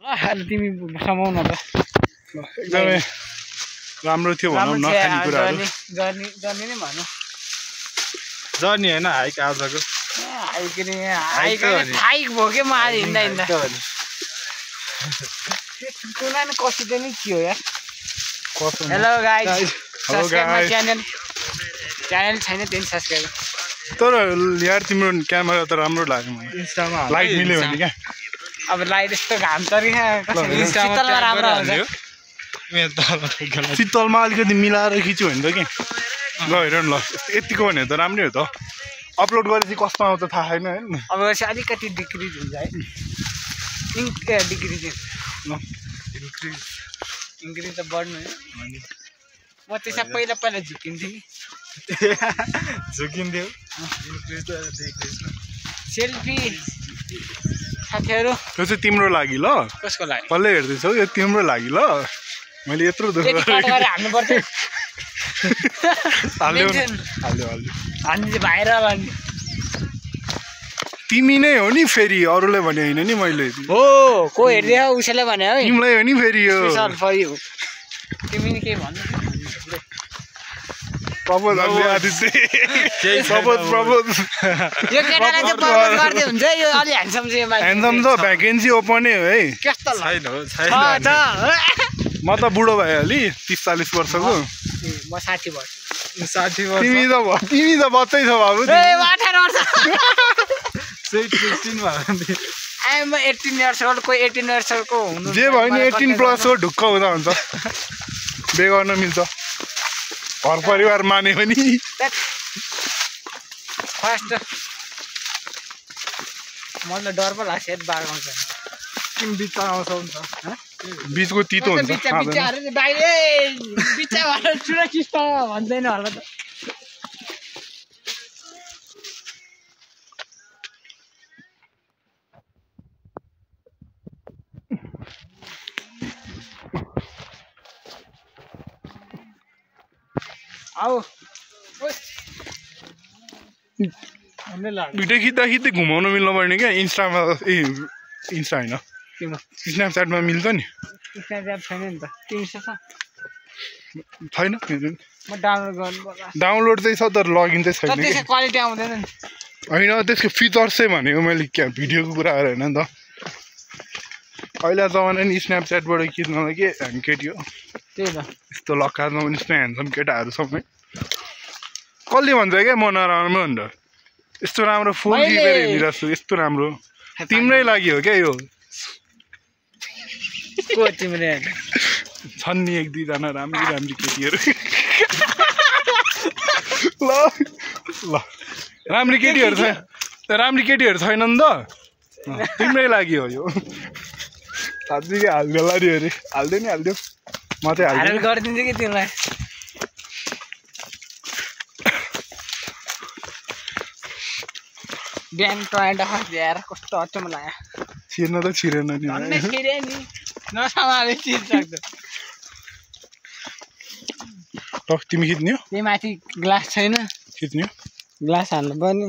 अहिले तिमी समाउन त एकदमै राम्रो थियो भनौँ न खानेकुराहरू जर्नी नै भनौँ जर्नी होइन हाइक आजको हाइक भयो क्या म आज हिँड्दा हिँड्दा कस्तो चाहिँ नि के हो यार हेलो गाइस सब्स्क्राइब च्यानल छैन त्यही सब्स्क्राइब तर यार तिम्रो क्यामेरा त राम्रो लाग्यो मलाई इन्स्टामा लाइट मिल्यो भने क्या अब लाइट यस्तो घाम तरिका शीतलमा राम्रो हुन्छ शीतलमा अलिकति मिलाएर खिच्यो भने त के ल हेर न ल यतिको भने त राम्रै हो त अपलोड गरेपछि कस्तो आउँछ थाहा छैन होइन अब अलिकति डिक्रिज हुन्छ है डिक्रिज इन्क्रिज त बढ्नु है म त्यसमा पहिला झुकिन्थेँ कि झुकिन्थ्यो सेल्फी साथीहरू त्यो चाहिँ तिम्रो लागि ल कसको लागि कसले हेर्दैछौ यो तिम्रो लागि ल मैले यत्रो दुःख हाल्नु पर्थ्यो हाल्यो हामी भाइरल अनि तिमी नै हो नि फेरि अरूले भने होइन नि मैले हो को हेर्दै उसैले भने है तिमीलाई हो नि फेरि यो तिमी के भन्नु प्रपोज यो केटालाई चाहिँ प्रपोज गर्दै हुन्छ यो अलि ह्यान्डसम चाहिँ ह्यान्डसम छ भ्याकेन्सी ओपनै हो है कस्तो छैन म त बुढो भइहालेँ 30-40 वर्षको म 60 वर्ष तिमी त बच्चै छ बाबु 18 वर्ष म 18 इयर्स ओल्ड कोही 18 इयर्स ओल्डको हुनु जे भयो नि 18 प्लस हो ढुक्क हुँदा हुन्छ बे गर्न मिल्छ घर परिवार माने पनि फर्स्ट मलाई डर पो लाग्छ बाघ आउँछ तिमी बिचमा आउँछौ नि त बिचको तितो हुन्छ सुरक्षित भन्दैन होला त आऊ भिडियो खिच्दा घुमाउनु मिल्नु पर्ने क्या इन्स्टामा इन्स्टा होइन स्न्यापच्याटमा मिल्छ नि स्न्यापच्याट छैन नि त तिमीसँग छैन म डाउनलोड गर्नुपर्छ डाउनलोड चाहिँ छ तर लगइन चाहिँ छैन त्यसको क्वालिटी आउँदैन नि होइन त्यसको फिचर्स चाहिँ भनेको मैले क्या भिडियोको कुराहरू होइन नि त अहिले जमाना नि स्न्यापच्याटबाट खिच्नलाई के हामी केटी हो त्यही त यस्तो लक्कामा पनि यस्तो ह्यान्डसम केटाहरू सबै कसले भन्छ क्या म नराम्रो भनेर यस्तो राम्रो फुल खिचेर हिँडिरहेको छु यस्तो राम्रो तिम्रै लागि हो क्या यो को तिमीले छन् नि 1-2 जना राम्री केटीहरू ल राम्री केटीहरू छैनन् त तिम्रै लागि हो यो साँच्चीकै हाल्देला नि अरे हालिदियो म चाहिँ हाल्दिनँ गरिदिन्छु कि तिमीलाई बिहान टोयन्टा ल्याएर कस्तो अचम्म लाग्यो छिर्न त छिरेन नि नसमाले चिर्छ तिमी खिच्ने हो त्यही माथि ग्लास छैन खिच्ने ग्लास हाल्नु पर्ने